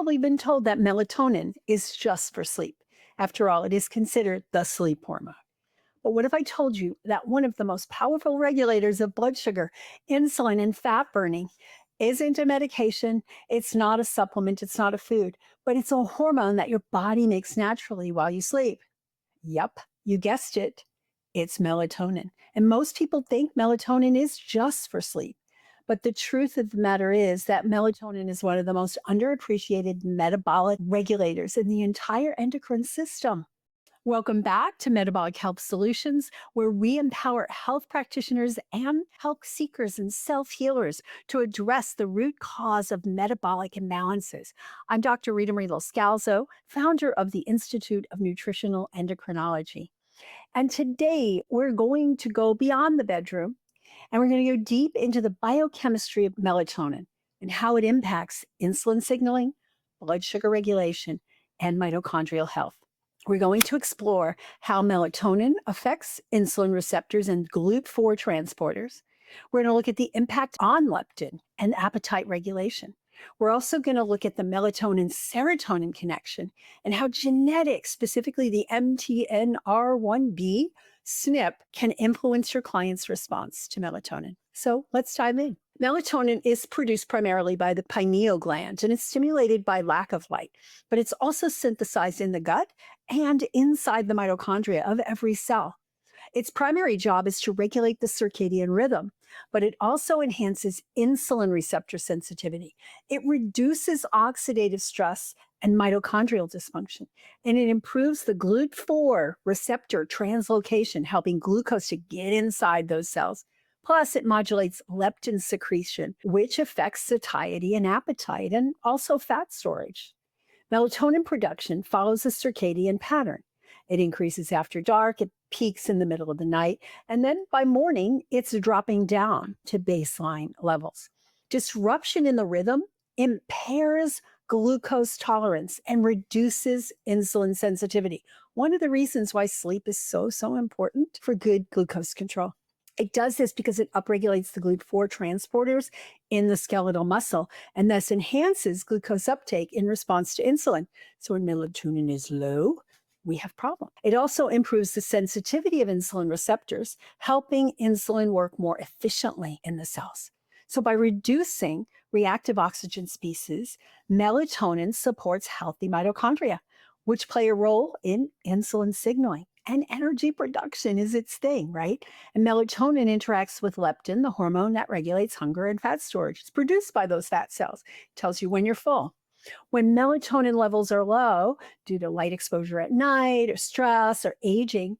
probably been told that melatonin is just for sleep. After all, it is considered the sleep hormone. But what if I told you that one of the most powerful regulators of blood sugar, insulin and fat burning, isn't a medication? It's not a supplement, it's not a food, but it's a hormone that your body makes naturally while you sleep. Yup, you guessed it. It's melatonin. And most people think melatonin is just for sleep. But the truth of the matter is that melatonin is one of the most underappreciated metabolic regulators in the entire endocrine system. Welcome back to Metabolic Health Solutions, where we empower health practitioners and health seekers and self healers to address the root cause of metabolic imbalances. I'm Dr. Rita Marie Loscalzo, founder of the Institute of Nutritional Endocrinology. And today we're going to go beyond the bedroom and we're going to go deep into the biochemistry of melatonin and how it impacts insulin signaling, blood sugar regulation, and mitochondrial health. We're going to explore how melatonin affects insulin receptors and GLUT4 transporters. We're going to look at the impact on leptin and appetite regulation. We're also going to look at the melatonin-serotonin connection and how genetics, specifically the MTNR1B SNP, can influence your client's response to melatonin. So let's dive in. Melatonin is produced primarily by the pineal gland and it's stimulated by lack of light, but it's also synthesized in the gut and inside the mitochondria of every cell. Its primary job is to regulate the circadian rhythm, but it also enhances insulin receptor sensitivity. It reduces oxidative stress and mitochondrial dysfunction, and it improves the GLUT4 receptor translocation, helping glucose to get inside those cells. Plus, it modulates leptin secretion, which affects satiety and appetite, and also fat storage. Melatonin production follows a circadian pattern. It increases after dark, it peaks in the middle of the night, and then by morning, it's dropping down to baseline levels. Disruption in the rhythm impairs glucose tolerance and reduces insulin sensitivity. One of the reasons why sleep is so important for good glucose control. It does this because it upregulates the GLUT4 transporters in the skeletal muscle and thus enhances glucose uptake in response to insulin. So when melatonin is low, we have problems. It also improves the sensitivity of insulin receptors, helping insulin work more efficiently in the cells. So by reducing reactive oxygen species, melatonin supports healthy mitochondria, which play a role in insulin signaling. And energy production is its thing, right? And melatonin interacts with leptin, the hormone that regulates hunger and fat storage. It's produced by those fat cells. It tells you when you're full. When melatonin levels are low due to light exposure at night or stress or aging,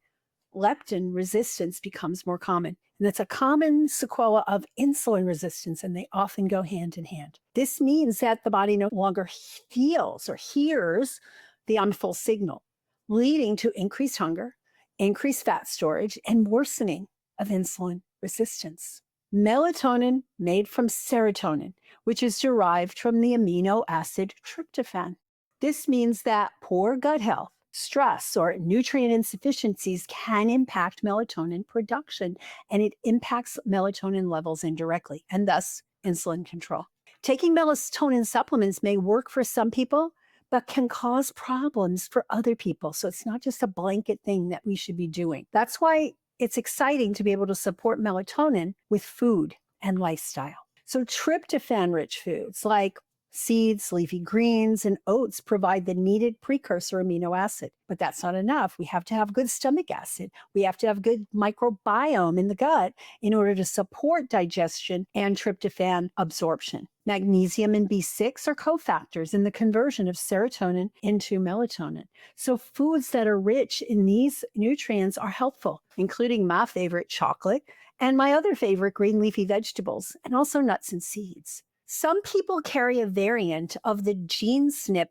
leptin resistance becomes more common. And that's a common sequela of insulin resistance, and they often go hand in hand. This means that the body no longer feels or hears the I'm full signal, leading to increased hunger, increased fat storage, and worsening of insulin resistance. Melatonin made from serotonin, which is derived from the amino acid tryptophan. This means that poor gut health, stress, or nutrient insufficiencies can impact melatonin production, and it impacts melatonin levels indirectly, and thus insulin control. Taking melatonin supplements may work for some people, but can cause problems for other people. So it's not just a blanket thing that we should be doing. That's why it's exciting to be able to support melatonin with food and lifestyle. So tryptophan-rich foods like seeds, leafy greens, and oats provide the needed precursor amino acid. But that's not enough. We have to have good stomach acid. We have to have good microbiome in the gut in order to support digestion and tryptophan absorption. Magnesium and B6 are cofactors in the conversion of serotonin into melatonin. So foods that are rich in these nutrients are helpful, including my favorite chocolate and my other favorite green leafy vegetables, and also nuts and seeds. Some people carry a variant of the gene SNP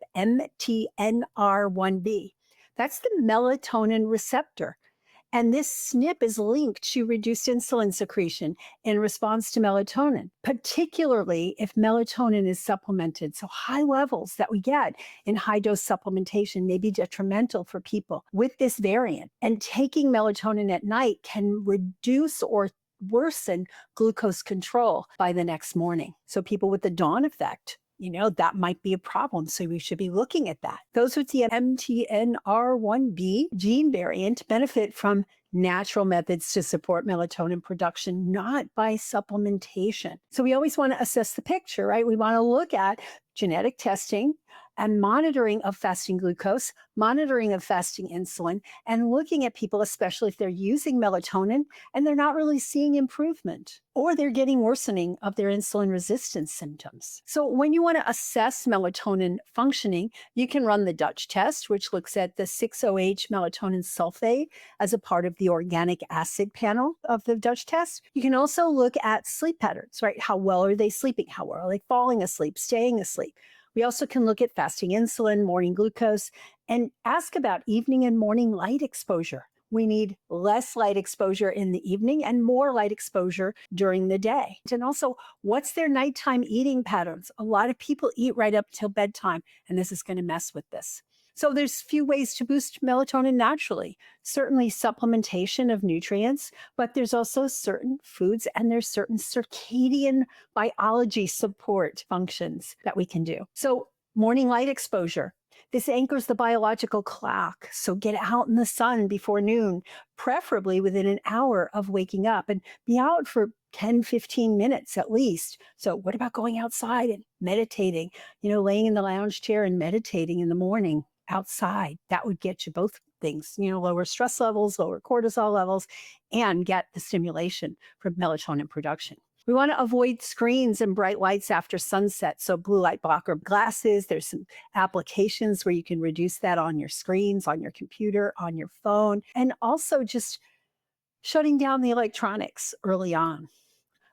MTNR1B. That's the melatonin receptor. And this SNP is linked to reduced insulin secretion in response to melatonin, particularly if melatonin is supplemented. So high levels that we get in high dose supplementation may be detrimental for people with this variant. And taking melatonin at night can reduce or worsen glucose control by the next morning. So people with the dawn effect that might be a problem. So we should be looking at that. Those with the MTNR1B gene variant benefit from natural methods to support melatonin production, not by supplementation. So we always want to assess the picture, right? We want to look at genetic testing and monitoring of fasting glucose, monitoring of fasting insulin, and looking at people, especially if they're using melatonin and they're not really seeing improvement or they're getting worsening of their insulin resistance symptoms. So when you want to assess melatonin functioning, you can run the Dutch test, which looks at the 6-OH melatonin sulfate as a part of the organic acid panel of the Dutch test. You can also look at sleep patterns, right? How well are they sleeping? How well are they falling asleep, staying asleep? We also can look at fasting insulin, morning glucose, and ask about evening and morning light exposure. We need less light exposure in the evening and more light exposure during the day. And also, what's their nighttime eating patterns? A lot of people eat right up till bedtime, and this is going to mess with this. So there's few ways to boost melatonin naturally. Certainly supplementation of nutrients, but there's also certain foods and there's certain circadian biology support functions that we can do. So morning light exposure. This anchors the biological clock. So get out in the sun before noon, preferably within an hour of waking up, and be out for 10, 15 minutes at least. So what about going outside and meditating, laying in the lounge chair and meditating in the morning outside? That would get you both things, lower stress levels, lower cortisol levels, and get the stimulation from melatonin production. We want to avoid screens and bright lights after sunset. So blue light blocker glasses, there's some applications where you can reduce that on your screens, on your computer, on your phone, and also just shutting down the electronics early on.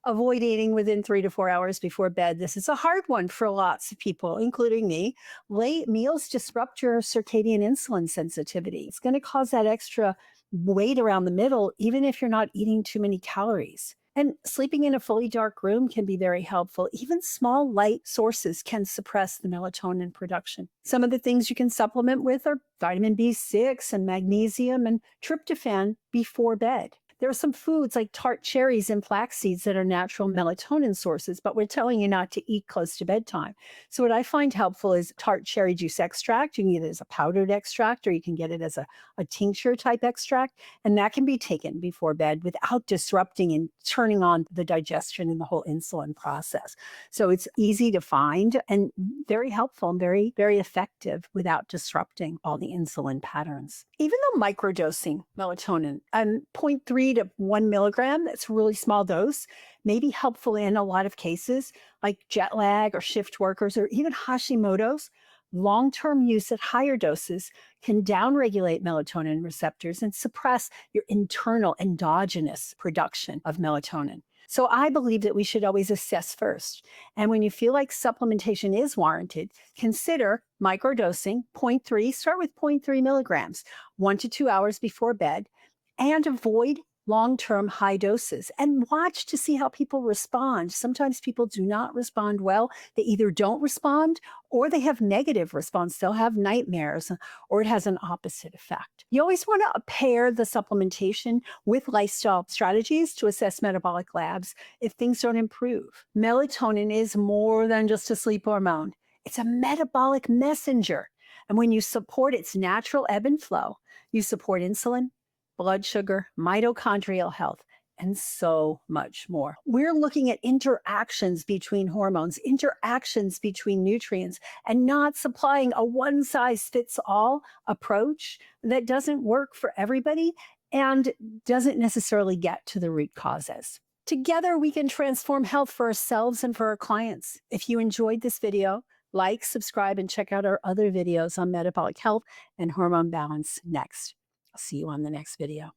Avoid eating within 3 to 4 hours before bed. This is a hard one for lots of people, including me. Late meals disrupt your circadian insulin sensitivity. It's going to cause that extra weight around the middle, even if you're not eating too many calories. And sleeping in a fully dark room can be very helpful. Even small light sources can suppress the melatonin production. Some of the things you can supplement with are vitamin B6 and magnesium and tryptophan before bed. There are some foods like tart cherries and flax seeds that are natural melatonin sources, but we're telling you not to eat close to bedtime. So what I find helpful is tart cherry juice extract. You can get it as a powdered extract, or you can get it as a tincture type extract, and that can be taken before bed without disrupting and turning on the digestion and the whole insulin process. So it's easy to find and very helpful and very, very effective without disrupting all the insulin patterns. Even though microdosing melatonin and 0.3 to 1 milligram, that's a really small dose, may be helpful in a lot of cases like jet lag or shift workers or even Hashimoto's. Long-term use at higher doses can downregulate melatonin receptors and suppress your internal endogenous production of melatonin. So I believe that we should always assess first. And when you feel like supplementation is warranted, consider microdosing 0.3, start with 0.3 milligrams, 1 to 2 hours before bed, and avoid long-term high doses and watch to see how people respond. Sometimes people do not respond well. They either don't respond or they have negative response. They'll have nightmares or it has an opposite effect. You always want to pair the supplementation with lifestyle strategies to assess metabolic labs if things don't improve. Melatonin is more than just a sleep hormone. It's a metabolic messenger. And when you support its natural ebb and flow, you support insulin, blood sugar, mitochondrial health, and so much more. We're looking at interactions between hormones, interactions between nutrients, and not supplying a one-size-fits-all approach that doesn't work for everybody and doesn't necessarily get to the root causes. Together, we can transform health for ourselves and for our clients. If you enjoyed this video, like, subscribe, and check out our other videos on metabolic health and hormone balance next. I'll see you on the next video.